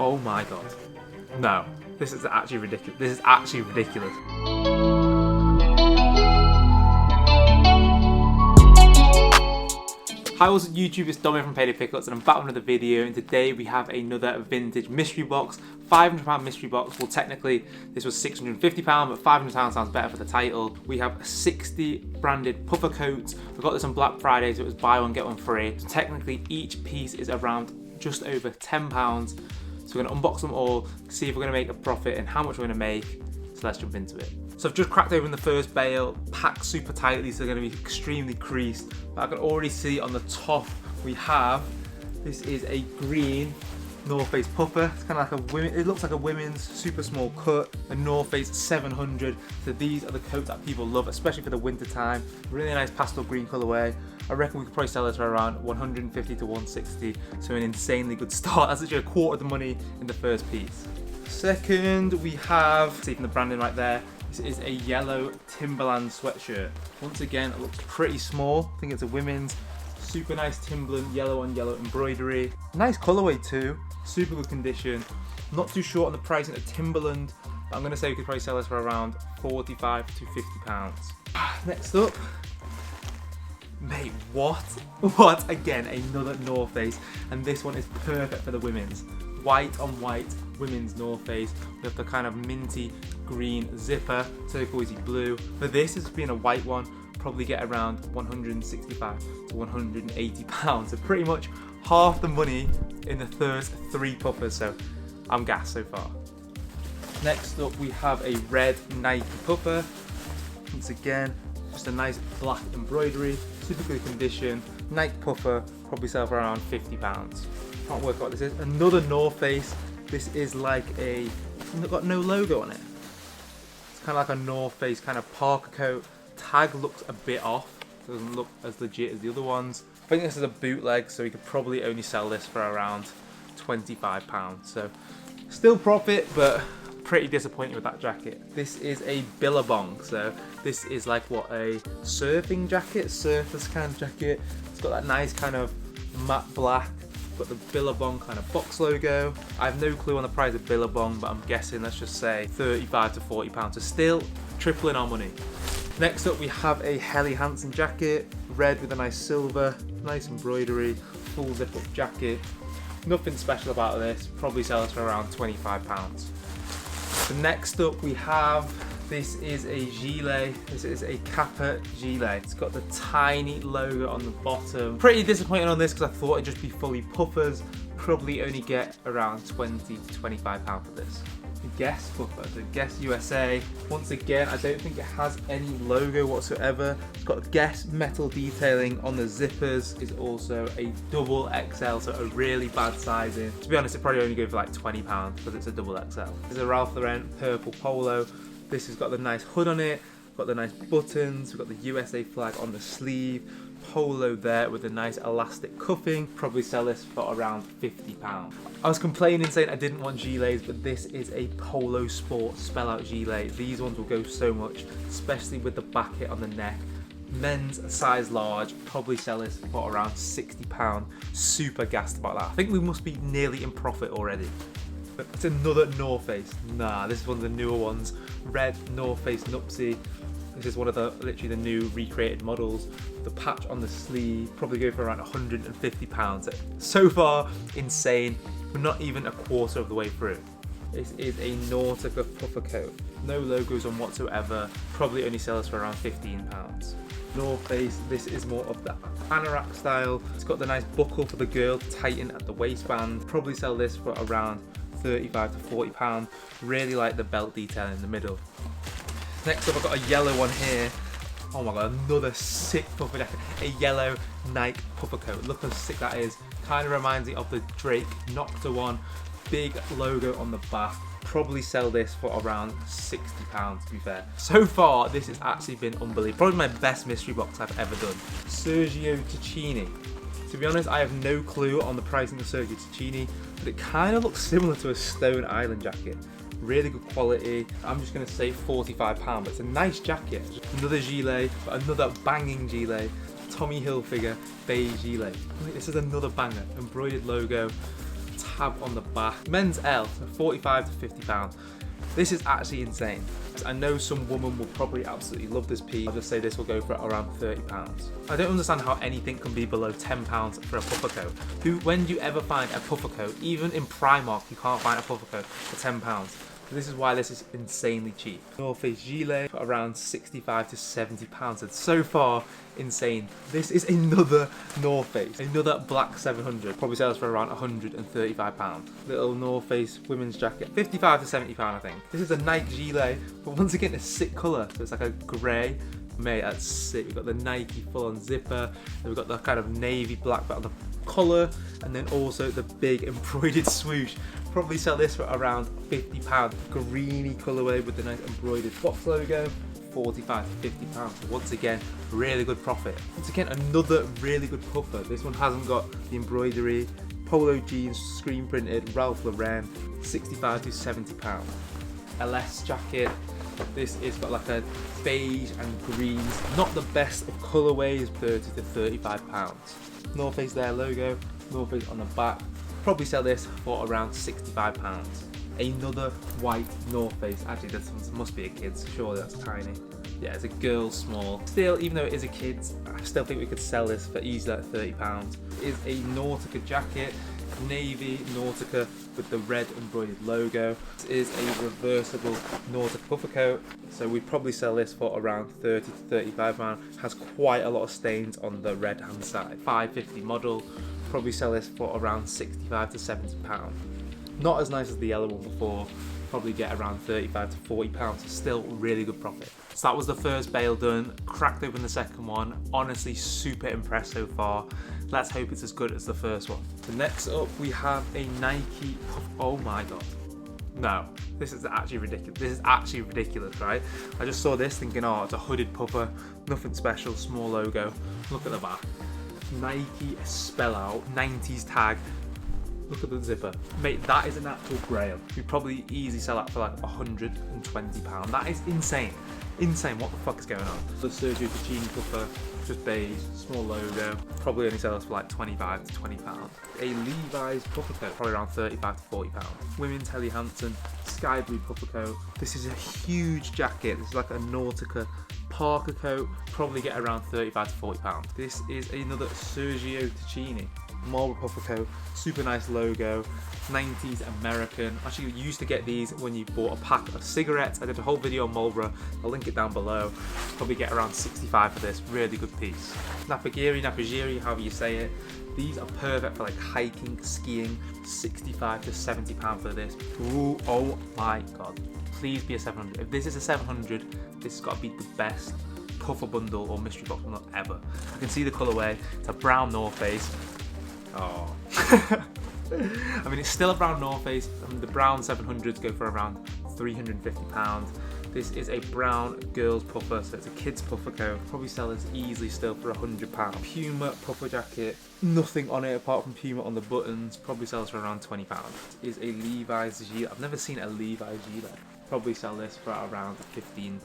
Oh my god. No, this is actually ridiculous. This is actually ridiculous. Hi, what's up YouTube? It's Dominic from Payday Pickups and I'm back with another video, and today we have another vintage mystery box. £500 mystery box. Well, technically this was £650, but £500 sounds better for the title. We have 60 branded puffer coats. We got this on Black Friday, so it was buy one get one free. So technically each piece is around just over £10. So we're going to unbox them all, see if we're going to make a profit and how much we're going to make. So let's jump into it. So I've just cracked open the first bale, packed super tightly, so they're going to be extremely creased. But I can already see on the top we have, this is a green North Face puffer. It's kind of like a women, it looks like a women's super small cut, a North Face 700. So these are the coats that people love, especially for the winter time. Really nice pastel green colorway. I reckon we could probably sell this for around 150 to 160. So an insanely good start. That's actually a quarter of the money in the first piece. Second, we have, see from the branding right there, this is a yellow Timberland sweatshirt. Once again, it looks pretty small. I think it's a women's. Super nice Timberland, yellow on yellow embroidery. Nice colorway too, super good condition. Not too short on the pricing of Timberland, but I'm gonna say we could probably sell this for around 45 to 50 pounds. Next up, mate, what? What? Again, another North Face, and this one is perfect for the women's. White on white, women's North Face. We have the kind of minty green zipper, turquoisey blue. For this, it's being a white one, probably get around 165 to 180 pounds. So pretty much half the money in the first three puffers, so I'm gassed so far. Next up, we have a red Nike puffer. Once again, just a nice black embroidery, super good condition. Nike puffer, probably sell for around 50 pounds. Can't work out what this is. Another North Face. This is like a, got no logo on it. It's kind of like a North Face kind of parka coat. Tag looks a bit off. Doesn't look as legit as the other ones. I think this is a bootleg, so we could probably only sell this for around £25. So still profit, but pretty disappointed with that jacket. This is a billabong. So this is like what, a surfing jacket, surfer's kind of jacket. It's got that nice kind of matte black. Got the Billabong kind of box logo. I have no clue on the price of Billabong, but I'm guessing, let's just say 35 to 40 pounds. So still tripling our money. Next up, we have a Helly Hansen jacket, red with a nice silver, nice embroidery, full zip up jacket. Nothing special about this, probably sell this for around 25 pounds. So next up we have, this is a gilet. This is a Kappa gilet. It's got the tiny logo on the bottom. Pretty disappointed on this because I thought it'd just be fully puffers. Probably only get around 20 to 25 pounds for this. The Guess puffer, the Guess USA. Once again, I don't think it has any logo whatsoever. It's got Guess metal detailing on the zippers. It's also a double XL, so a really bad sizing. To be honest, it probably only go for like 20 pounds because it's a double XL. This is a Ralph Lauren purple polo. This has got the nice hood on it, got the nice buttons, we've got the USA flag on the sleeve, polo there with a nice elastic cuffing. Probably sell this for around £50. I was complaining saying I didn't want gilets, but this is a polo sport spell out gilet. These ones will go so much, especially with the backet on the neck. Men's size large, probably sell this for around £60. Super gassed about that. I think we must be nearly in profit already. It's another North Face. Nah, this is one of the newer ones. Red North Face Nupsy. This is one of the, literally the new recreated models. The patch on the sleeve, probably go for around £150. So far, insane. We're not even a quarter of the way through. This is a Nautica puffer coat. No logos on whatsoever. Probably only sell this for around £15. North Face, this is more of the anorak style. It's got the nice buckle for the girl to tighten at the waistband. Probably sell this for around 35 to 40 pounds. Really like the belt detail in the middle. Next up, I've got a yellow one here. Oh my god, another sick puffer jacket. A yellow Nike puffer coat. Look how sick that is. Kind of reminds me of the Drake Nocta one. Big logo on the back. Probably sell this for around £60 to be fair. So far, this has actually been unbelievable. Probably my best mystery box I've ever done. Sergio Tacchini. To be honest, I have no clue on the pricing of Sergio Tacchini, but it kind of looks similar to a Stone Island jacket. Really good quality. I'm just going to say £45, but it's a nice jacket. Another gilet, but another banging gilet. Tommy Hilfiger beige gilet. This is another banger. Embroidered logo, tab on the back. Men's L, so 45 to 50 pounds. This is actually insane. I know some woman will probably absolutely love this piece. I'll just say this will go for around 30 pounds. I don't understand how anything can be below 10 pounds for a puffer coat. When do you ever find a puffer coat? Even in Primark, you can't find a puffer coat for 10 pounds. So this is why this is insanely cheap. North Face gilet for around 65 to 70 pounds. It's so far insane. This is another North Face, another black 700. Probably sells for around 135 pounds. Little North Face women's jacket, 55 to 70 pounds, I think. This is a Nike gilet, but once again, a sick color. So it's like a grey. Mate, that's sick. We've got the Nike full-on zipper. Then we've got the kind of navy black bit on the collar, and then also the big embroidered swoosh. Probably sell this for around 50 pounds. Greeny colorway with the nice embroidered box logo. 45 to 50 pounds. Once again, really good profit. Once again, another really good puffer. This one hasn't got the embroidery. Polo jeans, screen printed, Ralph Lauren, 65 to 70 pounds. LS jacket. This is got like a beige and greens. Not the best of colorways, 30 to 35 pounds. North Face there logo, North Face on the back. Probably sell this for around 65 pounds. Another white North Face. Actually, this one must be a kid's. Surely that's tiny. Yeah, it's a girl's small. Still, even though it is a kid's, I still think we could sell this for easily like 30 pounds. It is a Nautica jacket, navy Nautica with the red embroidered logo. This is a reversible Nautica puffer coat. So we'd probably sell this for around 30 to 35 pounds. Has quite a lot of stains on the red hand side. 550 model. Probably sell this for around 65 to 70 pounds. Not as nice as the yellow one before. Probably get around 35 to 40 pounds. Still really good profit. So that was the first bale done. Cracked open the second one. Honestly, super impressed so far. Let's hope it's as good as the first one. So next up, we have a Nike puff. Oh my god. No, this is actually ridiculous. This is actually ridiculous, right? I just saw this thinking, oh, it's a hooded puffer. Nothing special, small logo. Look at the back. Nike spell out, 90s tag. Look at the zipper. Mate, that is an actual grail. We'd probably easily sell that for like £120. That is insane. Insane, what the fuck is going on? The Sergio Tacchini puffer, just beige, small logo. Probably only sell us for like 25 to 20 pounds. A Levi's puffer coat, probably around 35 to 40 pounds. Women's Helly Hansen, sky blue puffer coat. This is a huge jacket. This is like a Nautica Parker coat, probably get around 35 to 40 pounds. This is another Sergio Tacchini Marlboro puffer coat, super nice logo, 90s American. Actually, you used to get these when you bought a pack of cigarettes. I did a whole video on Marlboro, I'll link it down below. Probably get around 65 for this, really good piece. Napagiri, however you say it. These are perfect for like hiking, skiing, 65 to 70 pounds for this. Ooh, oh my god. Please be a 700. If this is a 700, this has got to be the best puffer bundle or mystery box bundle ever. I can see the colourway. It's a brown North Face. Oh. I mean, it's still a brown North Face. I mean, the brown 700s go for around £350. This is a brown girls puffer, so it's a kids puffer coat. Probably sell this easily still for £100. Puma puffer jacket, nothing on it apart from Puma on the buttons. Probably sells for around £20. Is a Levi's gilet. I've never seen a Levi's gilet. Probably sell this for around £15.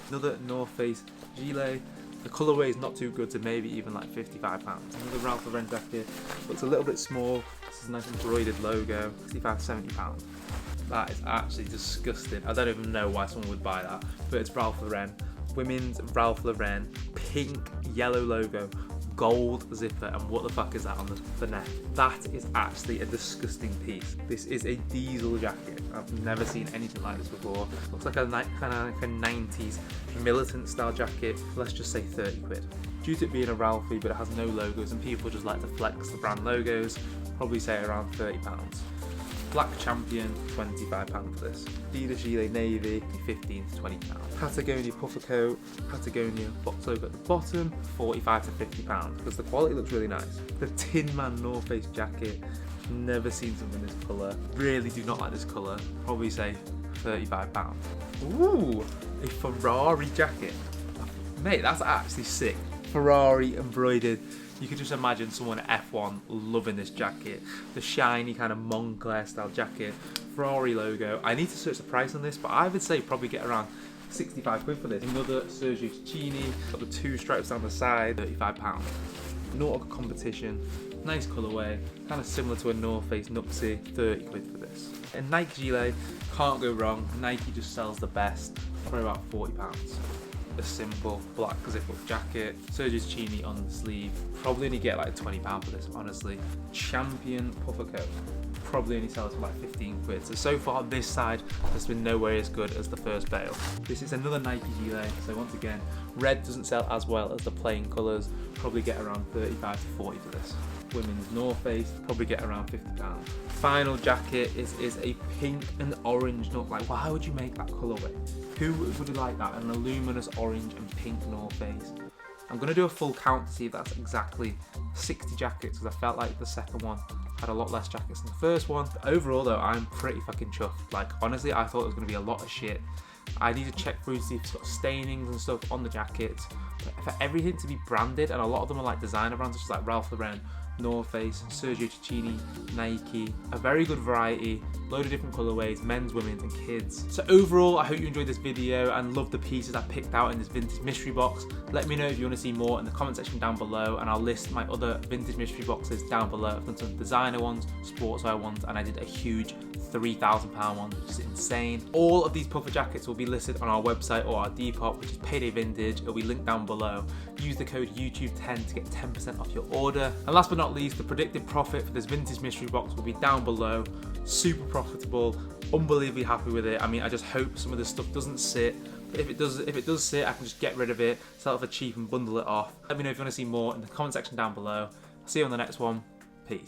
Another North Face gilet. The colourway is not too good, so maybe even like £55. Another Ralph Lauren jacket, looks a little bit small. This is a nice embroidered logo, £65 to £70. That is actually disgusting. I don't even know why someone would buy that, but it's Ralph Lauren. Women's Ralph Lauren, pink, yellow logo, gold zipper, and what the fuck is that on the neck? That is actually a disgusting piece. This is a diesel jacket. I've never seen anything like this before. Looks like a kind of like a 90s militant style jacket. Let's just say 30 quid. Due to it being a Ralphie, but it has no logos, and people just like to flex the brand logos, probably say around £30. Black Champion, £25 for this. Adidas Gilet Navy, £15 to £20. Patagonia puffer coat, Patagonia box logo at the bottom, £45 to £50, because the quality looks really nice. The Tin Man North Face jacket, never seen something this colour. Really do not like this colour. Probably say £35. Ooh, a Ferrari jacket. Mate, that's actually sick. Ferrari embroidered. You could just imagine someone at F1 loving this jacket. The shiny kind of Moncler style jacket. Ferrari logo. I need to search the price on this, but I would say probably get around 65 quid for this. Another Sergio Tacchini. Got the two stripes down the side, £35. Nautica Competition, nice colourway, kind of similar to a North Face Nuxie, 30 quid for this. A Nike gilet, can't go wrong, Nike just sells the best, for about £40. A simple black zip-up jacket, Sergio Tacchini on the sleeve, probably only get like £20 for this, honestly. Champion puffer coat, probably only sells for like 15 quid. So far this side has been nowhere as good as the first bale. This is another Nike gilet, so once again, red doesn't sell as well as the plain colours, probably get around 35 to 40 for this. Women's North Face, probably get around £50. Final jacket is a pink and orange, not like, why would you make that colourway? Who would like that? An luminous orange and pink North Face. I'm going to do a full count to see if that's exactly 60 jackets, because I felt like the second one had a lot less jackets than the first one. Overall though, I'm pretty fucking chuffed. Like honestly, I thought it was going to be a lot of shit. I need to check through to see if it's got stainings and stuff on the jackets. But for everything to be branded, and a lot of them are like designer brands, such as like Ralph Lauren, North Face, Sergio Tacchini, Nike, a very good variety, load of different colorways, men's, women's and kids. So overall, I hope you enjoyed this video and loved the pieces I picked out in this vintage mystery box. Let me know if you want to see more in the comment section down below, and I'll list my other vintage mystery boxes down below. I've done some designer ones, sportswear ones, and I did a huge £3,000 one, which is insane. All of these puffer jackets will be listed on our website or our Depop, which is Payday Vintage. It'll be linked down below. Use the code YouTube10 to get 10% off your order. And last but not least, the predicted profit for this vintage mystery box will be down below. Super profitable, unbelievably happy with it. I mean, I just hope some of this stuff doesn't sit. But if it does sit, I can just get rid of it, sell it for cheap and bundle it off. Let me know if you want to see more in the comment section down below. I'll see you on the next one. Peace.